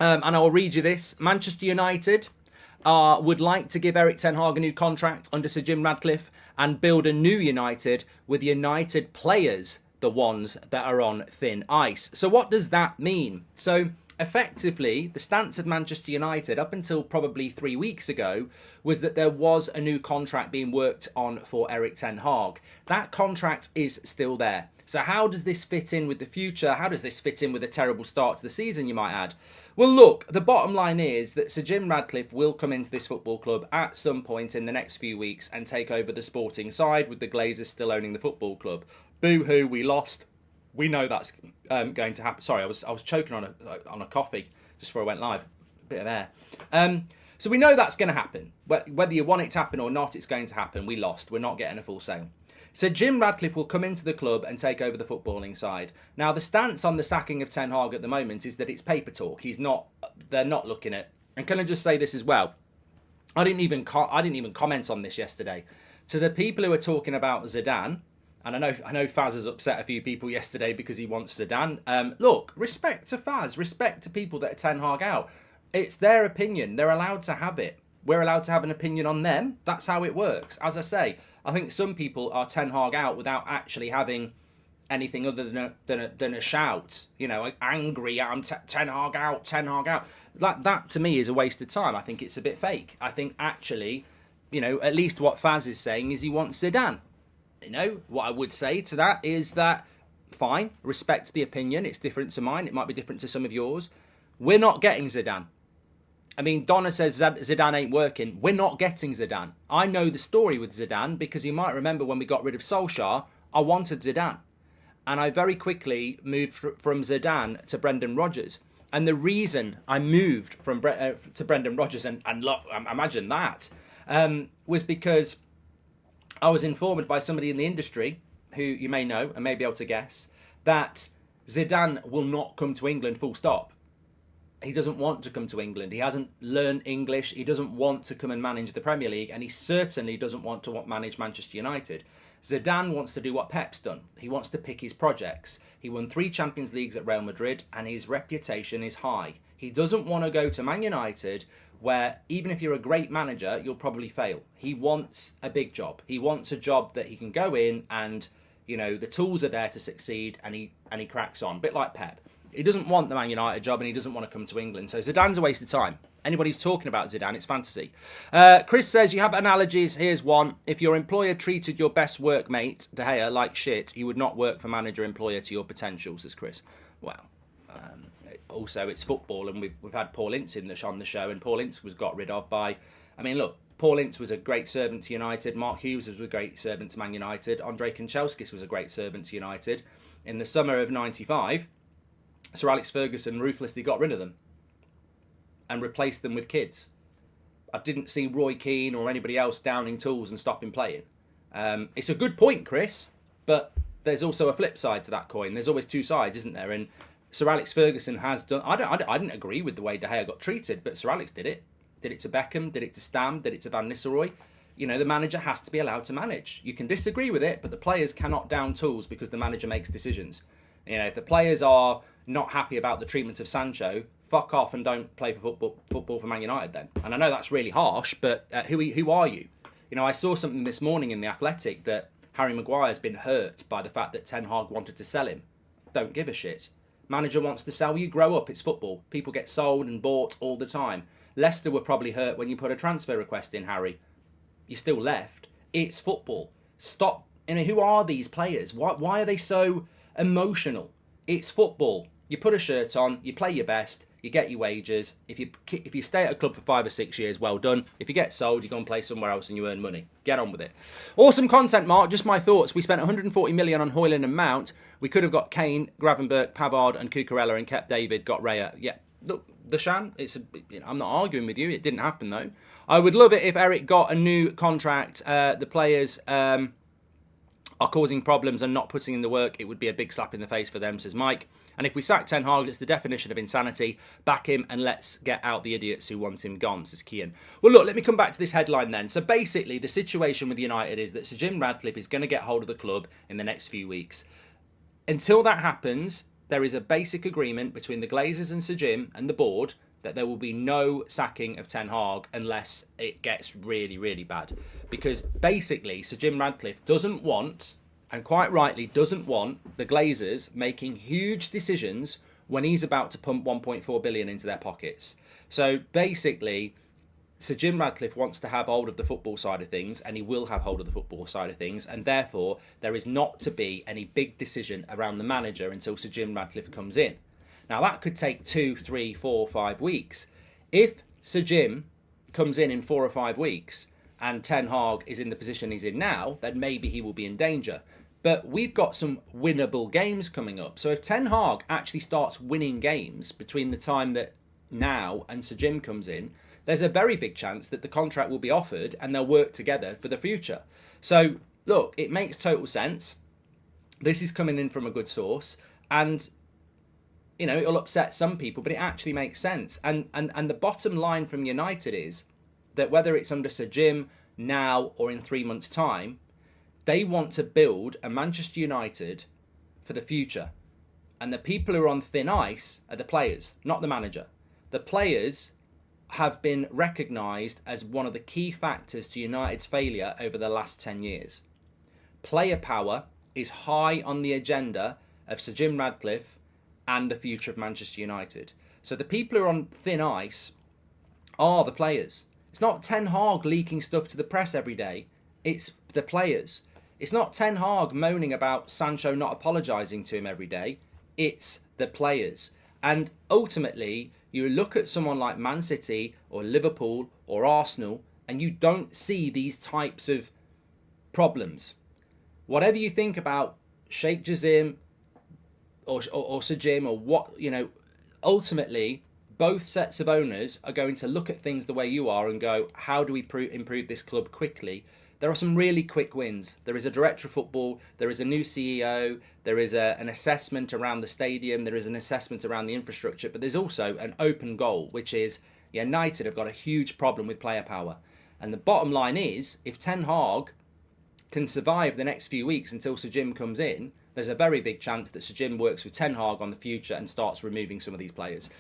And I will read you this. Manchester United would like to give Eric Ten Hag a new contract under Sir Jim Radcliffe and build a new United with United players, the ones that are on thin ice. So what does that mean? So effectively, the stance of Manchester United up until probably 3 weeks ago was that there was a new contract being worked on for Eric Ten Hag. That contract is still there. So how does this fit in with the future? How does this fit in with a terrible start to the season, you might add? Well, look, the bottom line is that Sir Jim Radcliffe will come into this football club at some point in the next few weeks and take over the sporting side, with the Glazers still owning the football club. Boo-hoo, we lost. We know that's going to happen. Sorry, I was choking on a coffee just before I went live. A bit of air. So we know that's going to happen. Whether you want it to happen or not, it's going to happen. We lost. We're not getting a full sale. So Jim Radcliffe will come into the club and take over the footballing side. Now, the stance on the sacking of Ten Hag at the moment is that it's paper talk. They're not looking at. And can I just say this as well? I didn't even comment on this yesterday. To the people who are talking about Zidane, and I know Faz has upset a few people yesterday because he wants Zidane. Look, respect to Faz, respect to people that are Ten Hag out. It's their opinion. They're allowed to have it. We're allowed to have an opinion on them. That's how it works. As I say, I think some people are Ten Hag out without actually having anything other than a shout. You know, angry. I'm Ten Hag out. Ten Hag out. That to me is a waste of time. I think it's a bit fake. I think actually, you know, at least what Faz is saying is he wants Zidane. You know, what I would say to that is that, fine, respect the opinion. It's different to mine. It might be different to some of yours. We're not getting Zidane. I mean, Donna says Zidane ain't working. We're not getting Zidane. I know the story with Zidane because you might remember when we got rid of Solskjaer, I wanted Zidane. And I very quickly moved from Zidane to Brendan Rodgers. And the reason I moved to Brendan Rodgers, and look, imagine that, was because I was informed by somebody in the industry, who you may know and may be able to guess, that Zidane will not come to England full stop. He doesn't want to come to England. He hasn't learned English. He doesn't want to come and manage the Premier League. And he certainly doesn't want to manage Manchester United. Zidane wants to do what Pep's done. He wants to pick his projects. He won 3 Champions Leagues at Real Madrid and his reputation is high. He doesn't want to go to Man United where even if you're a great manager, you'll probably fail. He wants a big job. He wants a job that he can go in and, you know, the tools are there to succeed and he cracks on. A bit like Pep. He doesn't want the Man United job and he doesn't want to come to England. So Zidane's a waste of time. Anybody who's talking about Zidane, it's fantasy. Chris says, you have analogies. Here's one. If your employer treated your best workmate, De Gea, like shit, you would not work for manager-employer to your potential, says Chris. Well, also it's football and we've had Paul Ince on the show and Paul Ince was got rid of by... I mean, look, Paul Ince was a great servant to United. Mark Hughes was a great servant to Man United. Andrei Kanchelskis was a great servant to United. In the summer of '95... Sir Alex Ferguson ruthlessly got rid of them and replaced them with kids. I didn't see Roy Keane or anybody else downing tools and stopping playing. It's a good point, Chris, but there's also a flip side to that coin. There's always two sides, isn't there? And Sir Alex Ferguson has done... I didn't agree with the way De Gea got treated, but Sir Alex did it. Did it to Beckham, did it to Stam, did it to Van Nistelrooy. You know, the manager has to be allowed to manage. You can disagree with it, but the players cannot down tools because the manager makes decisions. You know, if the players are not happy about the treatment of Sancho, fuck off and don't play for football for Man United then. And I know that's really harsh, but who are you? You know, I saw something this morning in The Athletic that Harry Maguire's been hurt by the fact that Ten Hag wanted to sell him. Don't give a shit. Manager wants to sell you, grow up, it's football. People get sold and bought all the time. Leicester were probably hurt when you put a transfer request in, Harry. You still left. It's football. Stop. You know, who are these players? Why are they so emotional? It's football. You put a shirt on, you play your best, you get your wages. If you stay at a club for 5 or 6 years, well done. If you get sold, you go and play somewhere else and you earn money. Get on with it. Awesome content, Mark. Just my thoughts. We spent 140 million on Højlund and Mount. We could have got Kane, Gravenberch, Pavard and Cucurella and kept David, got Raya. Yeah, look, the Shan, I'm not arguing with you. It didn't happen, though. I would love it if Eric got a new contract. The players... are causing problems and not putting in the work, it would be a big slap in the face for them, says Mike. And if we sack Ten Hag, it's the definition of insanity. Back him and let's get out the idiots who want him gone, says Kian. Well, look, let me come back to this headline then. So basically, the situation with United is that Sir Jim Radcliffe is going to get hold of the club in the next few weeks. Until that happens, there is a basic agreement between the Glazers and Sir Jim and the board that there will be no sacking of Ten Hag unless it gets really, really bad. Because basically, Sir Jim Ratcliffe doesn't want, and quite rightly doesn't want, the Glazers making huge decisions when he's about to pump 1.4 billion into their pockets. So basically, Sir Jim Ratcliffe wants to have hold of the football side of things, and he will have hold of the football side of things, and therefore there is not to be any big decision around the manager until Sir Jim Ratcliffe comes in. Now that could take 2, 3, 4, 5 weeks. If Sir Jim comes in 4 or 5 weeks and Ten Hag is in the position he's in now, then maybe he will be in danger. But we've got some winnable games coming up. So if Ten Hag actually starts winning games between the time that now and Sir Jim comes in, there's a very big chance that the contract will be offered and they'll work together for the future. So look, it makes total sense. This is coming in from a good source, and you know, it'll upset some people, but it actually makes sense. And the bottom line from United is that whether it's under Sir Jim now or in 3 months' time, they want to build a Manchester United for the future. And the people who are on thin ice are the players, not the manager. The players have been recognised as one of the key factors to United's failure over the last 10 years. Player power is high on the agenda of Sir Jim Ratcliffe and the future of Manchester United. So the people who are on thin ice are the players. It's not Ten Hag leaking stuff to the press every day. It's the players. It's not Ten Hag moaning about Sancho not apologising to him every day. It's the players. And ultimately, you look at someone like Man City or Liverpool or Arsenal, and you don't see these types of problems. Whatever you think about Sheikh Jassim or Sir Jim or what, you know, ultimately, both sets of owners are going to look at things the way you are and go, how do we improve this club quickly? There are some really quick wins. There is a director of football, there is a new CEO, there is an assessment around the stadium, there is an assessment around the infrastructure, but there's also an open goal, which is United have got a huge problem with player power. And the bottom line is, if Ten Hag can survive the next few weeks until Sir Jim comes in, there's a very big chance that Sir Jim works with Ten Hag on the future and starts removing some of these players.